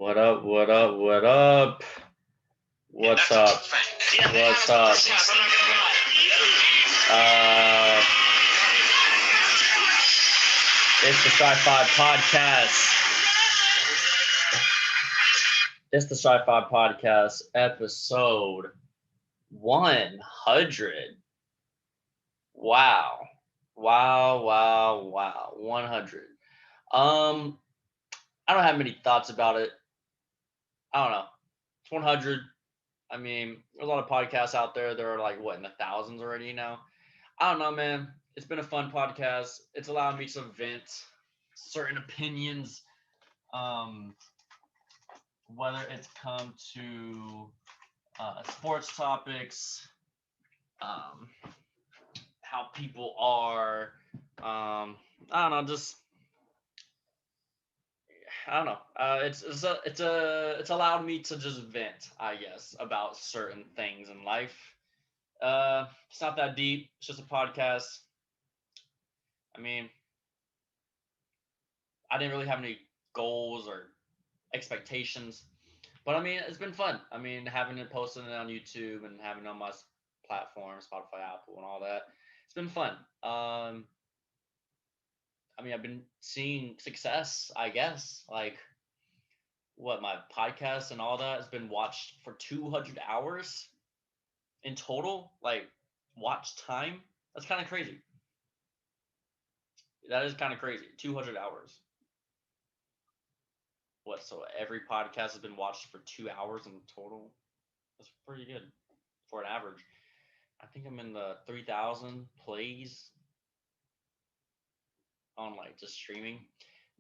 What up? What up? What up? What's up? What's up? It's the Shi-Fi podcast. It's the Shi-Fi podcast, episode 100. Wow. 100. I don't have many thoughts about it. I don't know. It's 100. I mean, there's a lot of podcasts out there. There are like, what, in the thousands already now? I don't know, man. It's been a fun podcast. It's allowed me to vent certain opinions, whether it's come to sports topics, how people are, I don't know, just I don't know. It's allowed me to just vent, I guess, about certain things in life. It's not that deep. It's just a podcast. I mean, I didn't really have any goals or expectations, but I mean, it's been fun. I mean, having it posted on YouTube and having it on my platform, Spotify, Apple, and all that. It's been fun. I mean, I've been seeing success, I guess. Like, what, my podcast and all that has been watched for 200 hours in total. Like, watch time. That's kind of crazy. That is kind of crazy. 200 hours. What? So every podcast has been watched for 2 hours in total. That's pretty good for an average. I think I'm in the 3,000 plays on like just streaming.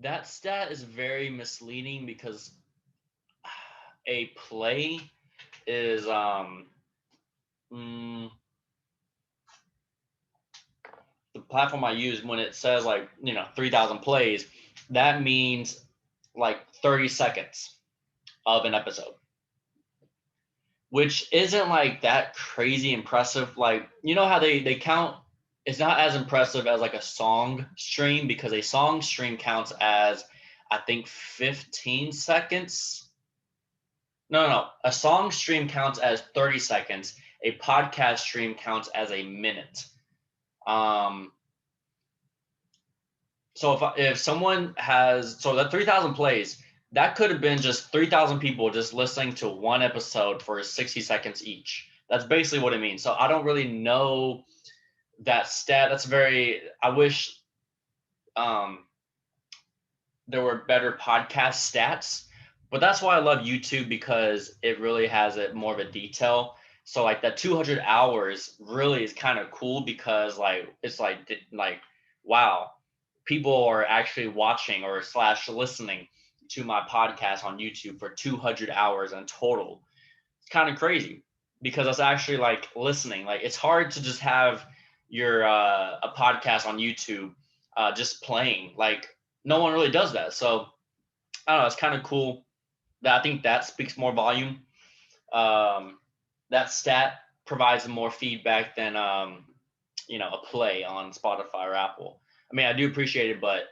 That stat is very misleading because a play is the platform I use, when it says like 3,000 plays, that means like 30 seconds of an episode, which isn't like that crazy impressive. Like, you know how they count, it's not as impressive as like a song stream, because a song stream counts as, I think, 15 seconds. No. A song stream counts as 30 seconds. A podcast stream counts as a minute. So if someone has, so that 3,000 plays, that could have been just 3,000 people just listening to one episode for 60 seconds each. That's basically what it means. So I don't really know that stat. That's very, I wish there were better podcast stats, but that's why I love YouTube, because it really has it more of a detail. So like that 200 hours really is kind of cool, because like it's like wow, people are actually watching or / listening to my podcast on YouTube for 200 hours in total. It's kind of crazy, because that's actually like listening. Like, it's hard to just have your a podcast on YouTube just playing. Like, no one really does that. So I don't know. It's kind of cool. I think that speaks more volume. That stat provides more feedback than a play on Spotify or Apple. I mean, I do appreciate it, but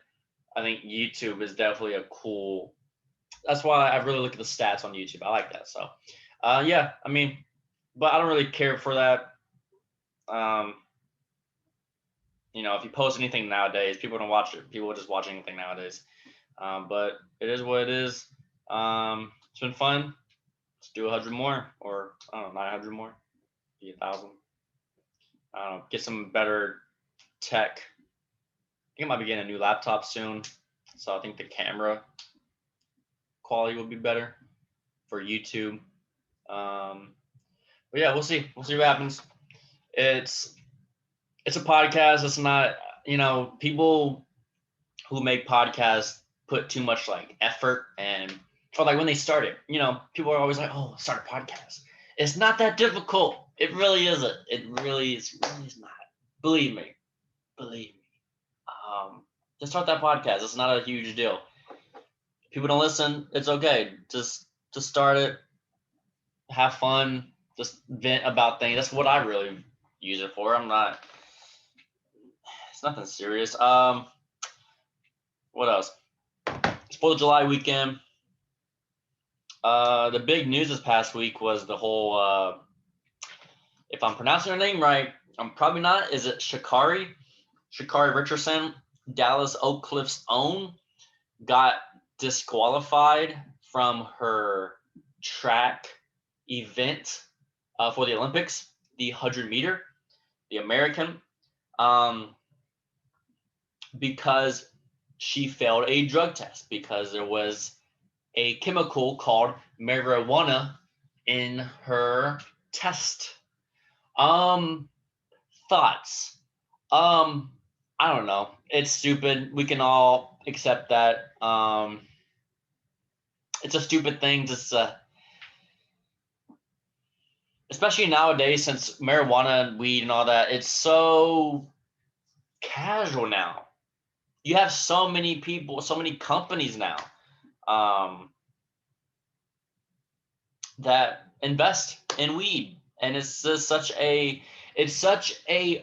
I think YouTube is definitely a cool. That's why I really look at the stats on YouTube. I like that. So, yeah. I mean, but I don't really care for that. If you post anything nowadays, people don't watch it. People just watch anything nowadays. But it is what it is. It's been fun. Let's do 100 more, or I don't know, 900 more, be 1,000. I don't know, get some better tech. I think I might be getting a new laptop soon, so I think the camera quality will be better for YouTube. But yeah, we'll see. We'll see what happens. It's a podcast. It's not, people who make podcasts put too much like effort, or like when they start it, people are always like, oh, start a podcast. It's not that difficult. It really isn't. It really is not. Believe me. Just start that podcast. It's not a huge deal. People don't listen. It's okay. Just start it. Have fun. Just vent about things. That's what I really use it for. It's nothing serious. What else? It's 4th of July weekend. The big news this past week was the whole, if I'm pronouncing her name right, I'm probably not. Is it Sha'Carri Richardson, Dallas Oak Cliff's own, got disqualified from her track event for the Olympics, the 100-meter, the American, because she failed a drug test because there was a chemical called marijuana in her test. Thoughts. I don't know. It's stupid. We can all accept that. It's a stupid thing. Just especially nowadays, since marijuana and weed and all that, it's so casual now. You have so many people, so many companies now, that invest in weed, and it's just such a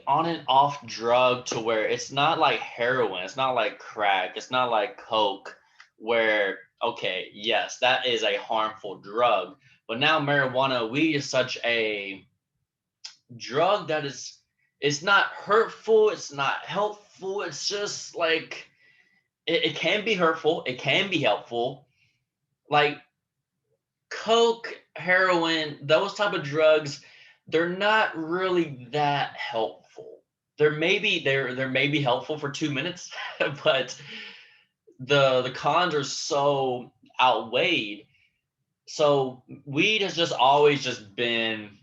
on and off drug to where it's not like heroin, it's not like crack, it's not like coke, where okay, yes, that is a harmful drug, but now marijuana, weed is such a drug that is, it's not hurtful, it's not helpful, it's just like it can be hurtful, it can be helpful, like coke, heroin, those type of drugs, they're not really that helpful. They're maybe helpful for 2 minutes, but the cons are so outweighed. So weed has just always just been,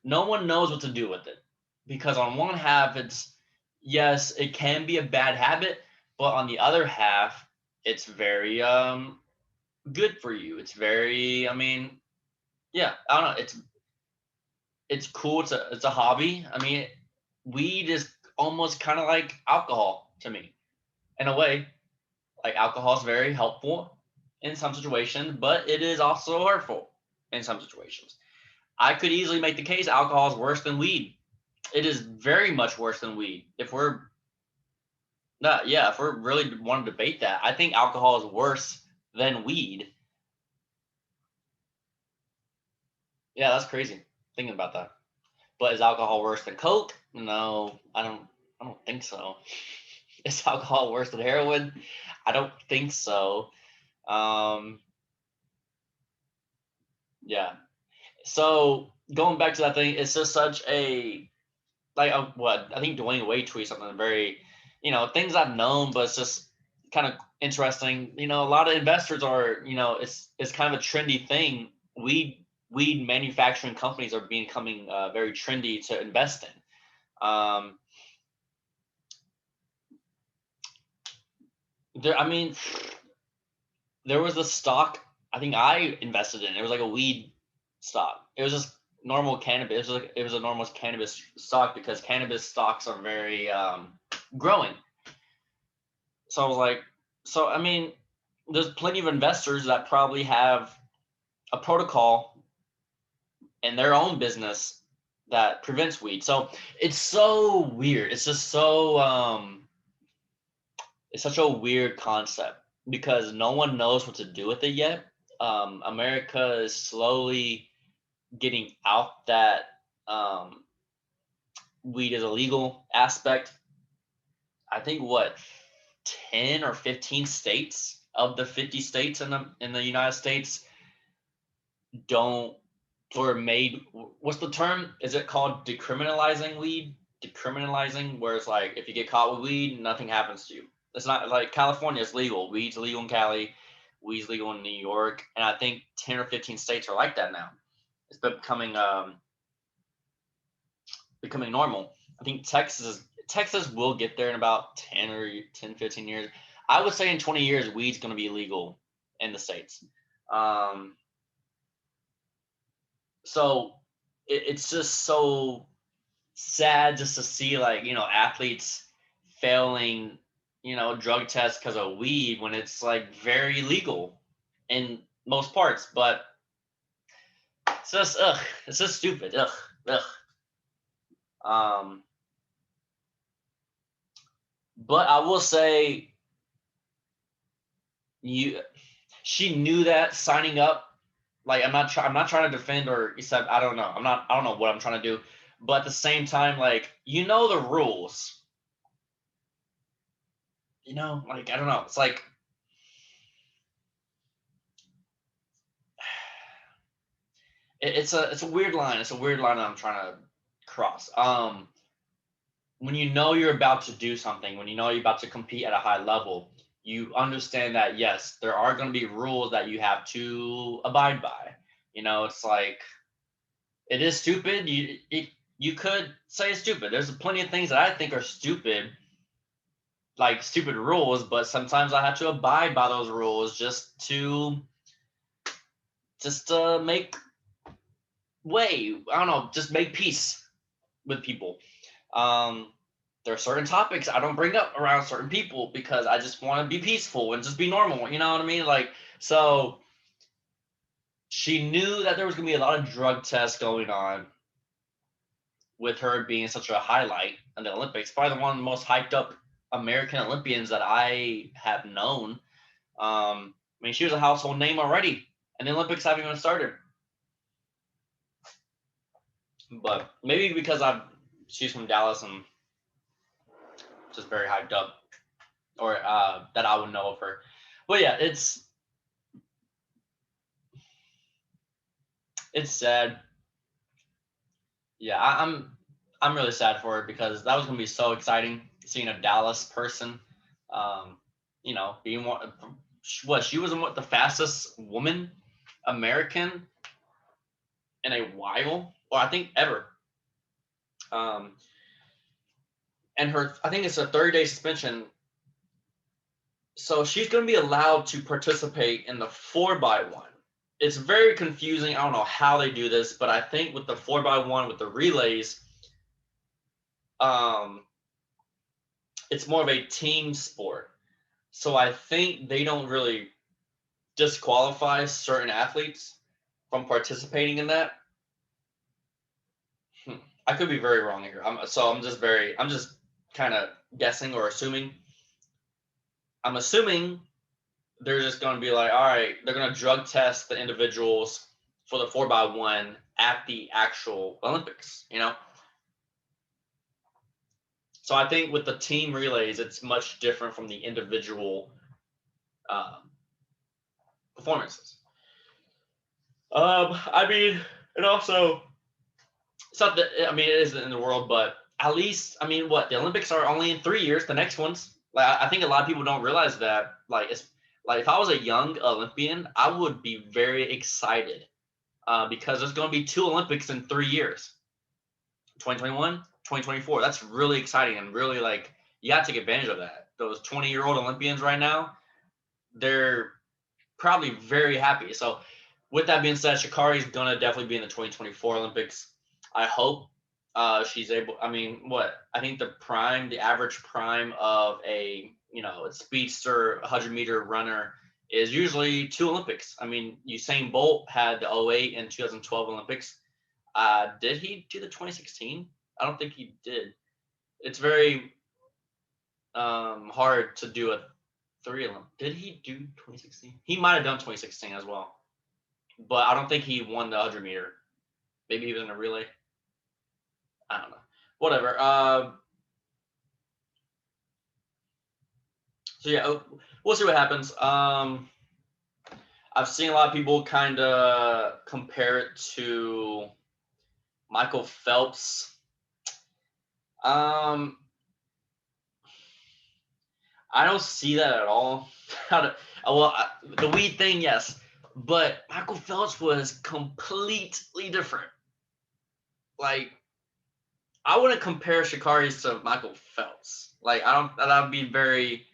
no one knows what to do with it, because on one half it's, yes, it can be a bad habit, but on the other half it's very good for you. It's very, I mean, yeah, I don't know. It's cool. It's a hobby. I mean, weed is almost kind of like alcohol to me, in a way. Like alcohol is very helpful in some situations, but it is also hurtful in some situations. I could easily make the case alcohol is worse than weed. It is very much worse than weed. If we're not, yeah, if we're really want to debate that, I think alcohol is worse than weed. Yeah, that's crazy thinking about that. But is alcohol worse than coke? No, I don't. I don't think so. Is alcohol worse than heroin? I don't think so. Um, yeah. So going back to that thing, it's just such a, like what I think Dwayne Wade tweeted something very, things I've known, but it's just kind of interesting. A lot of investors are, it's kind of a trendy thing. Weed manufacturing companies are becoming very trendy to invest in. I mean, there was a stock I think I invested in. It was like a weed stock. It was just normal cannabis. It was a normal cannabis stock because cannabis stocks are very growing. So I was like, so I mean, there's plenty of investors that probably have a protocol in their own business that prevents weed. So it's so weird. It's just so it's such a weird concept because no one knows what to do with it yet. America is slowly getting out that weed is illegal aspect. I think what 10 or 15 states of the 50 states in the United States don't, or made, what's the term? Is it called decriminalizing weed? Decriminalizing, where it's like if you get caught with weed, nothing happens to you. It's not like California is legal. Weed's legal in Cali, weed's legal in New York, and I think 10 or 15 states are like that now. It's becoming normal. I think Texas will get there in about 10, 15 years. I would say in 20 years, weed's going to be legal in the states. So it's just so sad just to see, like, athletes failing, drug tests because of weed when it's like very legal in most parts. But it's just it's just stupid. Ugh. Um, but I will say, she knew that signing up Like I'm not trying to defend or except I don't know. I don't know what I'm trying to do. But at the same time, like, you know the rules. You know, like I don't know. It's like it's a weird line. It's a weird line that I'm trying to cross. When you know you're about to do something, when you know you're about to compete at a high level, you understand that yes, there are going to be rules that you have to abide by. You know, it's like it is stupid. You could say it's stupid. There's plenty of things that I think are stupid, like stupid rules, but sometimes I have to abide by those rules just to make way. I don't know, just make peace with people. Um, there are certain topics I don't bring up around certain people because I just want to be peaceful and just be normal. You know what I mean? Like, so she knew that there was going to be a lot of drug tests going on with her being such a highlight in the Olympics. Probably the one of the most hyped up American Olympians that I have known. I mean, she was a household name already, and the Olympics haven't even started. But maybe because she's from Dallas and just very hyped up, or that I would know of her. But yeah, it's sad. Yeah, I'm really sad for her because that was gonna be so exciting seeing a Dallas person. Um, you know, being one. What she was the fastest woman American in a while, or I think ever. Um, and her, I think it's a 30-day suspension. So she's going to be allowed to participate in the 4x1. It's very confusing. I don't know how they do this, but I think with the 4x1 with the relays, um, it's more of a team sport. So I think they don't really disqualify certain athletes from participating in that. I could be very wrong here. I'm just kind of guessing or assuming. I'm assuming they're just going to be like, all right, they're going to drug test the individuals for the 4x1 at the actual Olympics, you know? So I think with the team relays, it's much different from the individual performances. I mean, and also, it's not that, I mean, it isn't in the world, but at least, I mean, what? The Olympics are only in 3 years, the next ones. Like, I think a lot of people don't realize that. Like, it's like if I was a young Olympian, I would be very excited because there's going to be 2 Olympics in 3 years, 2021, 2024. That's really exciting and really like you got to take advantage of that. Those 20-year-old Olympians right now, they're probably very happy. So with that being said, Sha'Carri is going to definitely be in the 2024 Olympics. I hope she's able. I mean, what? I think the average prime of a speedster 100-meter runner is usually 2 Olympics. I mean, Usain Bolt had the 08 and 2012 Olympics. Did he do the 2016? I don't think he did. It's very hard to do a 3 Olympic. Did he do 2016? He might have done 2016 as well, but I don't think he won the 100-meter. Maybe he was in a relay. I don't know. Whatever. So yeah, we'll see what happens. I've seen a lot of people kind of compare it to Michael Phelps. I don't see that at all. The weed thing, yes, but Michael Phelps was completely different. Like, I wouldn't compare Sha'Carri to Michael Phelps. Like, I don't. That would be very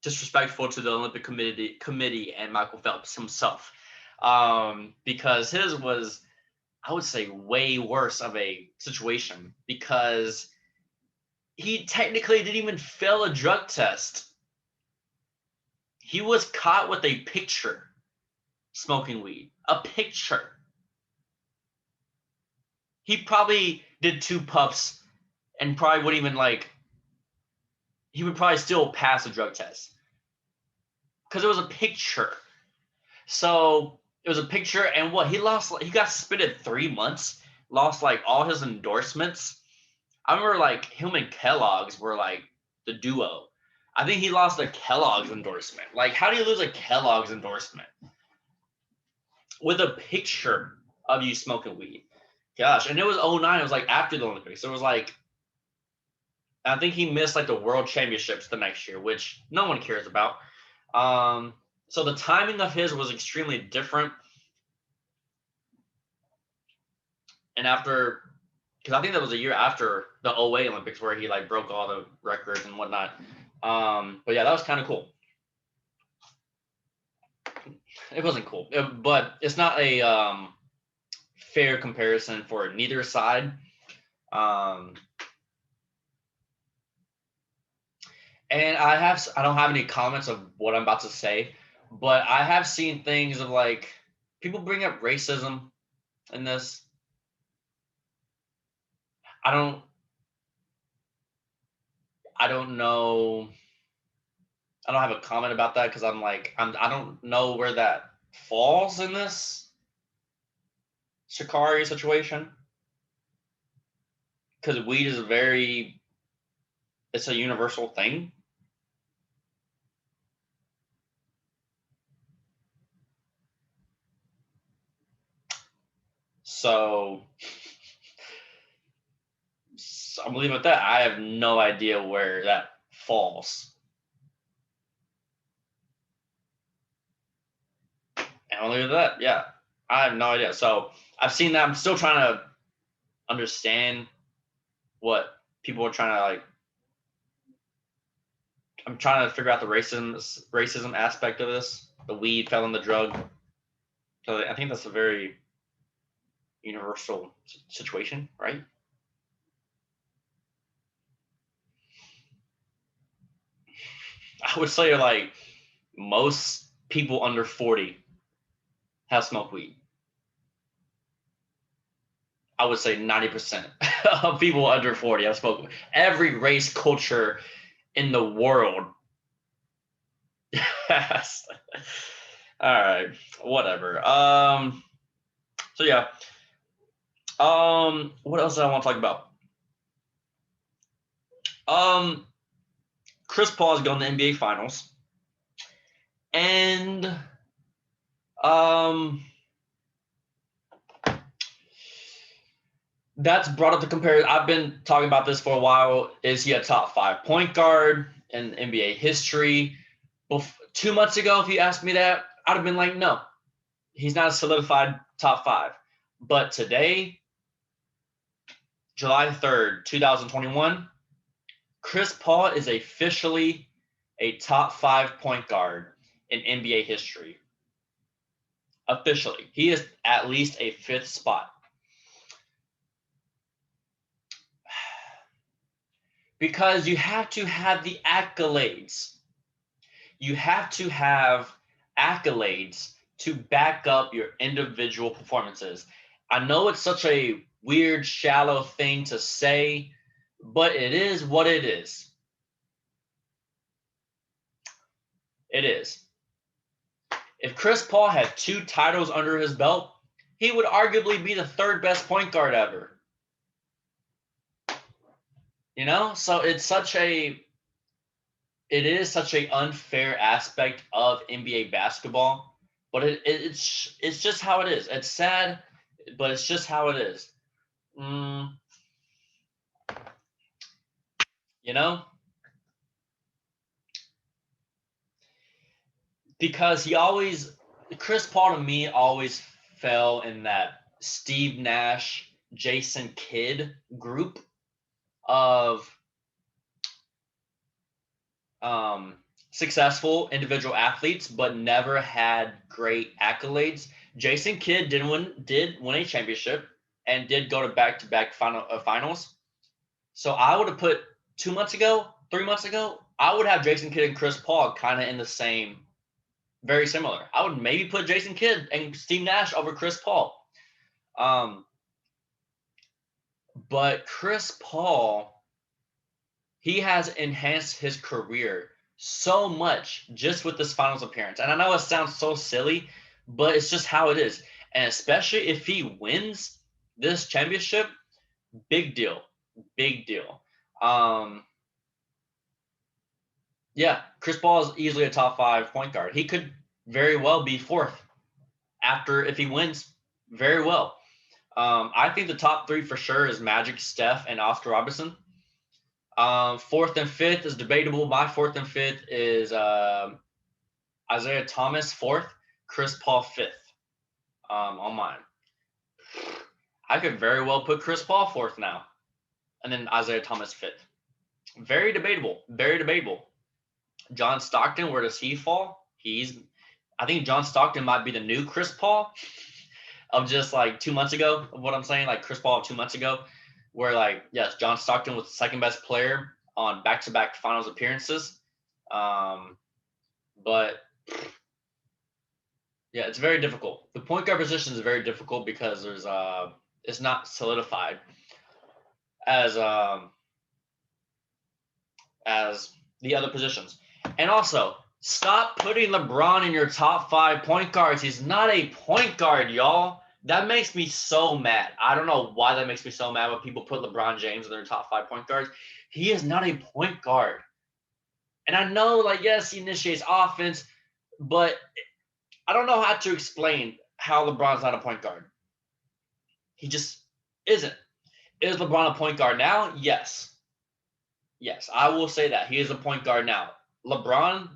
disrespectful to the Olympic committee and Michael Phelps himself, because his was, I would say, way worse of a situation because he technically didn't even fail a drug test. He was caught with a picture smoking weed. A picture. He probably did 2 puffs and probably wouldn't even he would probably still pass a drug test because it was a picture. So It was a picture, and what he lost, he got suspended 3 months, lost like all his endorsements. I remember like him and Kellogg's were like the duo. I think he lost a Kellogg's endorsement. Like, how do you lose a Kellogg's endorsement with a picture of you smoking weed? Gosh, and it was 09. It was like after the Olympics. It was like, I think he missed like the World Championships the next year, which no one cares about. So the timing of his was extremely different. And after, because I think that was a year after the 08 Olympics where he like broke all the records and whatnot. But yeah, that was kind of cool. It wasn't cool, but it's not a fair comparison for neither side. And I don't have any comments of what I'm about to say, but I have seen things of like people bring up racism in this. I don't know. I don't have a comment about that because I'm like, I don't know where that falls in this Sha'Carri situation. Because weed is it's a universal thing. So I'm leaving it at that. I have no idea where that falls. And I'll leave it at that. Yeah, I have no idea. So I've seen that. I'm still trying to understand what people are trying to like. I'm trying to figure out the racism aspect of this. The weed fell in the drug. So I think that's a very universal situation, right? I would say like most people under 40 have smoked weed. I would say 90% of people under 40 have smoked. Every race, culture in the world. Yes. All right, whatever. So yeah. What else do I want to talk about? Chris Paul is going to the NBA Finals, and that's brought up the comparison. I've been talking about this for a while. Is he a top 5 point guard in NBA history? 2 months ago, if you asked me that, I'd have been like, no, he's not a solidified top 5. But today, July 3rd, 2021, Chris Paul is officially a top 5 point guard in NBA history. Officially. He is at least a 5th spot. Because you have to have the accolades. You have to have accolades to back up your individual performances. I know it's such a weird, shallow thing to say, but it is what it is. It is. If Chris Paul had 2 titles under his belt, he would arguably be the 3rd best point guard ever. You know, so it is such an unfair aspect of NBA basketball, but it's just how it is. It's sad, but it's just how it is. You know, because Chris Paul to me always fell in that Steve Nash, Jason Kidd group of successful individual athletes, but never had great accolades. Jason Kidd did win a championship and did go to back-to-back finals. So I would have put 2 months ago, 3 months ago, I would have Jason Kidd and Chris Paul kind of in the same, very similar. I would maybe put Jason Kidd and Steve Nash over Chris Paul. But Chris Paul, he has enhanced his career so much just with this finals appearance. And I know it sounds so silly, but it's just how it is. And especially if he wins this championship, big deal, big deal. Yeah, Chris Paul is easily a top 5 point guard. He could very well be 4th after if he wins, very well. I think the top 3 for sure is Magic, Steph, and Oscar Robertson. 4th and 5th is debatable. My 4th and 5th is Isaiah Thomas 4th, Chris Paul 5th. On mine, I could very well put Chris Paul 4th now, and then Isaiah Thomas 5th. Very debatable. Very debatable. John Stockton, where does he fall? I think John Stockton might be the new Chris Paul of just like 2 months ago. What I'm saying, like Chris Paul 2 months ago, where like yes, John Stockton was the second best player on back-to-back finals appearances. But yeah, it's very difficult. The point guard position is very difficult because there's it's not solidified as the other positions. And also, stop putting LeBron in your top 5 point guards. He's not a point guard, y'all. That makes me so mad. I don't know why that makes me so mad when people put LeBron James in their top 5 point guards. He is not a point guard. And I know, like, yes, he initiates offense, but I don't know how to explain how LeBron's not a point guard. He just isn't. Is LeBron a point guard now? Yes. Yes, I will say that. He is a point guard now. LeBron,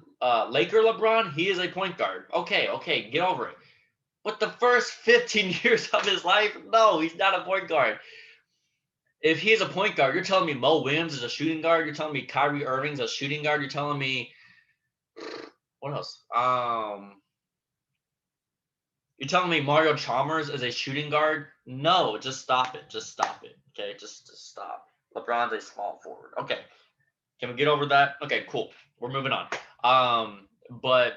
Laker LeBron, he is a point guard. Okay, get over it. But the first 15 years of his life, no, he's not a point guard. If he's a point guard, you're telling me Mo Williams is a shooting guard. You're telling me Kyrie Irving's a shooting guard. You're telling me what else? You're telling me Mario Chalmers is a shooting guard? No, just stop it. Just stop it. Okay, just stop. LeBron's a small forward. Okay, can we get over that? Okay, cool. We're moving on. But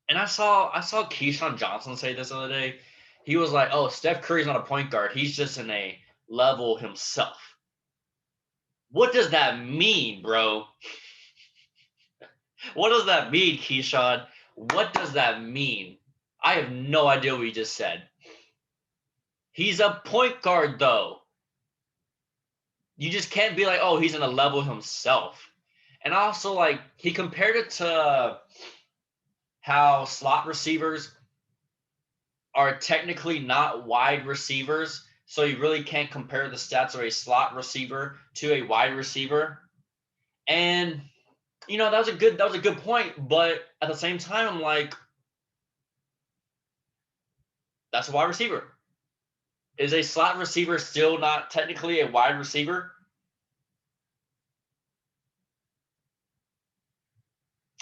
and I saw Keyshawn Johnson say this the other day. He was like, "Oh, Steph Curry's not a point guard. He's just in a level himself." What does that mean, bro? What does that mean, Keyshawn? What does that mean? I have no idea what you just said. He's a point guard, though. You just can't be like, oh, he's in a level himself. And also, like, he compared it to how slot receivers are technically not wide receivers. So you really can't compare the stats of a slot receiver to a wide receiver. And that was a good point. But at the same time, I'm like, that's a wide receiver. Is a slot receiver still not technically a wide receiver?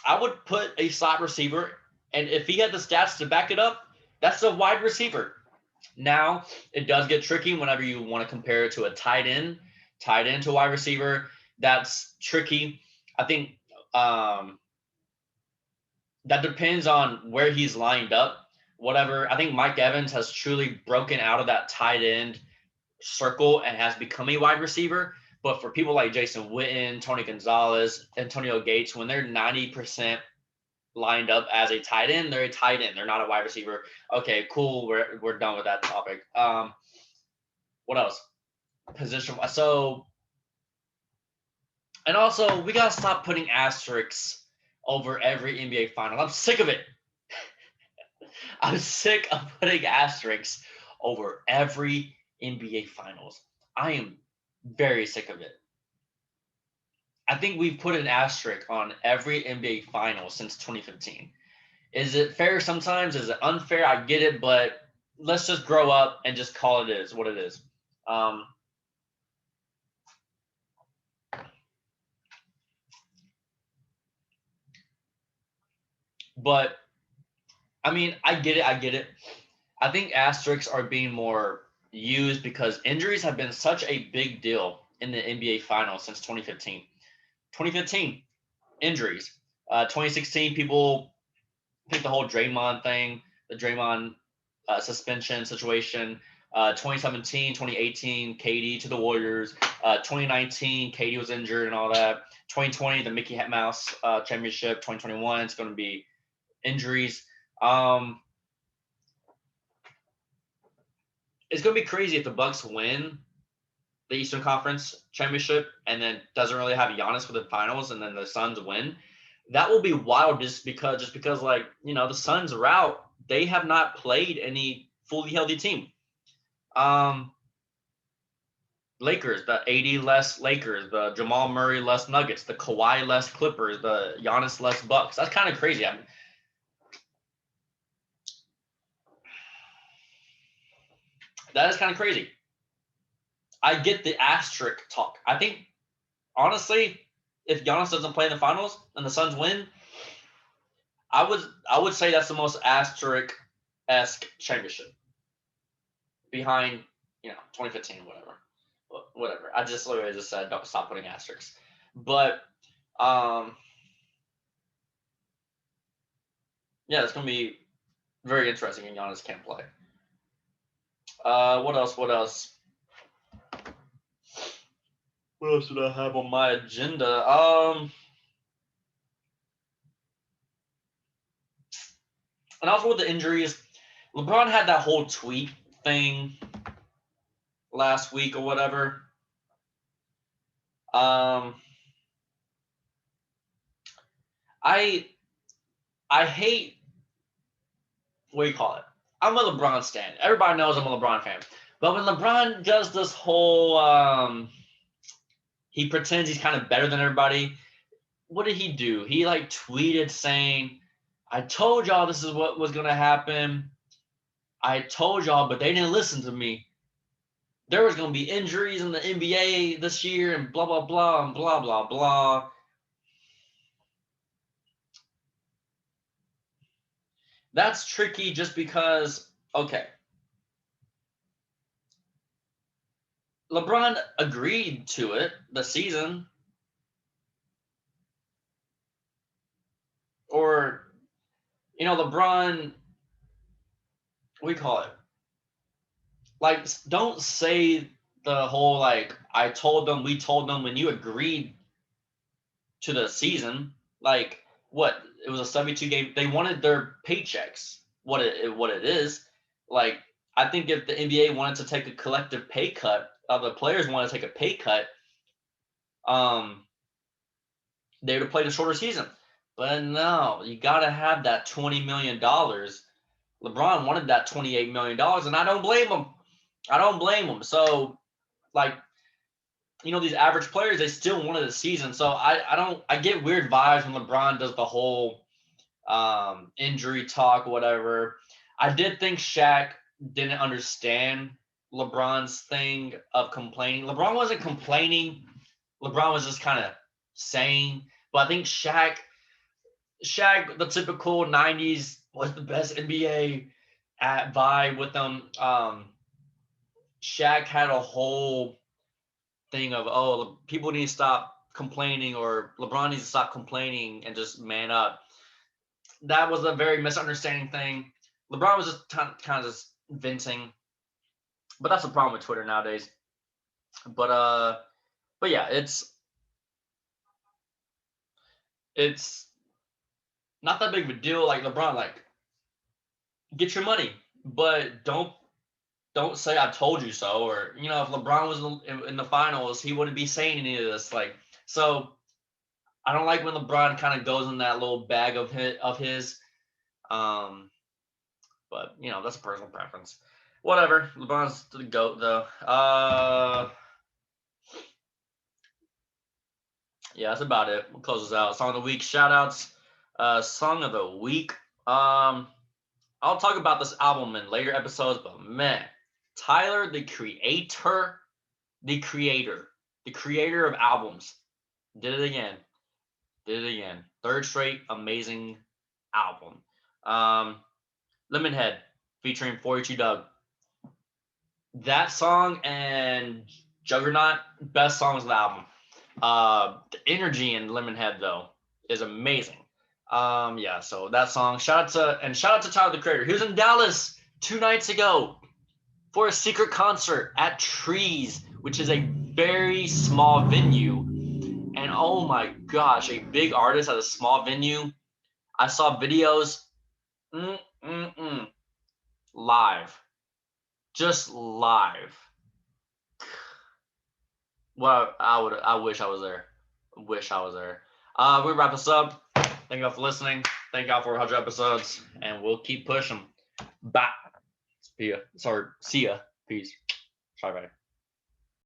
I would put a slot receiver, and if he had the stats to back it up, that's a wide receiver. Now, it does get tricky whenever you want to compare it to a tight end to a wide receiver. That's tricky. I think that depends on where he's lined up. Whatever. I think Mike Evans has truly broken out of that tight end circle and has become a wide receiver. But for people like Jason Witten, Tony Gonzalez, Antonio Gates, when they're 90% lined up as a tight end, they're a tight end. They're not a wide receiver. Okay, cool. We're done with that topic. What else? Position. So, and also we gotta stop putting asterisks over every NBA final. I'm sick of it. I'm sick of putting asterisks over every NBA finals. I am very sick of it. I think we've put an asterisk on every NBA final since 2015. Is it fair sometimes? Is it unfair? I get it, but let's just grow up and just call it is what it is. But I mean, I get it. I think asterisks are being more used because injuries have been such a big deal in the NBA finals since 2015. 2015, injuries. 2016, people think the whole Draymond thing, the Draymond suspension situation. 2017, 2018, KD to the Warriors. 2019, KD was injured and all that. 2020, the Mickey Mouse Championship. 2021, it's going to be injuries. It's gonna be crazy if the Bucks win the Eastern Conference Championship and then doesn't really have Giannis for the finals, and then the Suns win. That will be wild just because like, you know, the Suns route, they have not played any fully healthy team. Lakers, the AD less Lakers, the Jamal Murray less Nuggets, the Kawhi less Clippers, the Giannis less Bucks. That's kind of crazy. I mean, that is kind of crazy. I get the asterisk talk. I think, honestly, if Giannis doesn't play in the finals and the Suns win, I would say that's the most asterisk-esque championship behind, you know, 2015, whatever. I just literally just said don't stop putting asterisks. But yeah, it's gonna be very interesting, and Giannis can't play. What else? What else did I have on my agenda? And also with the injuries, LeBron had that whole tweet thing last week or whatever. I hate, what do you call it? I'm a LeBron stan. Everybody knows I'm a LeBron fan. But when LeBron does this whole he pretends he's kind of better than everybody. What did he do? He like tweeted saying, I told y'all this is what was going to happen. I told y'all, but they didn't listen to me. There was going to be injuries in the NBA this year and blah, blah, blah, and blah, blah, blah. That's tricky just because, okay, LeBron agreed to it the season. Or, you know, LeBron, what do you call it? Like, don't say the whole, like, I told them, we told them, when you agreed to the season. Like, what? It was a 72 game. They wanted their paychecks. What it is. Like, I think if the NBA wanted to take a collective pay cut, the players want to take a pay cut, they would have played a shorter season. But no, you got to have that $20 million. LeBron wanted that $28 million, and I don't blame him. I don't blame him. So, like, you know, these average players, they still wanted a season. So I get weird vibes when LeBron does the whole injury talk, whatever. I did think Shaq didn't understand LeBron's thing of complaining. LeBron wasn't complaining. LeBron was just kind of saying. But I think Shaq, the typical 90s, was the best NBA at vibe with them. Shaq had a whole thing of, oh, people need to stop complaining, or LeBron needs to stop complaining and just man up. That was a very misunderstanding thing. LeBron was just kind of just venting, but that's the problem with Twitter nowadays. But yeah, it's not that big of a deal. Like, LeBron, like, get your money, but don't say I told you so. Or, you know, if LeBron was in the finals, he wouldn't be saying any of this. Like, so I don't like when LeBron kind of goes in that little bag of his. But, you know, that's a personal preference. Whatever. LeBron's the GOAT, though. Yeah, that's about it. We'll close this out. Song of the week, shout outs. Song of the week. I'll talk about this album in later episodes, but man, Tyler, the creator of albums, did it again. Third straight amazing album. Lemonhead featuring 42 Dugg. That song and Juggernaut, best songs of the album. The energy in Lemonhead, though, is amazing. Yeah, so that song. Shout out to Tyler, the creator. He was in Dallas 2 nights ago for a secret concert at Trees, which is a very small venue. And oh my gosh, a big artist at a small venue. I saw videos. Live. Just live. Well, I wish I was there. Wish I was there. We wrap this up. Thank y'all for listening. Thank y'all for 100 episodes, and we'll keep pushing. Bye. See ya. Sorry. See ya. Peace. Sorry, buddy.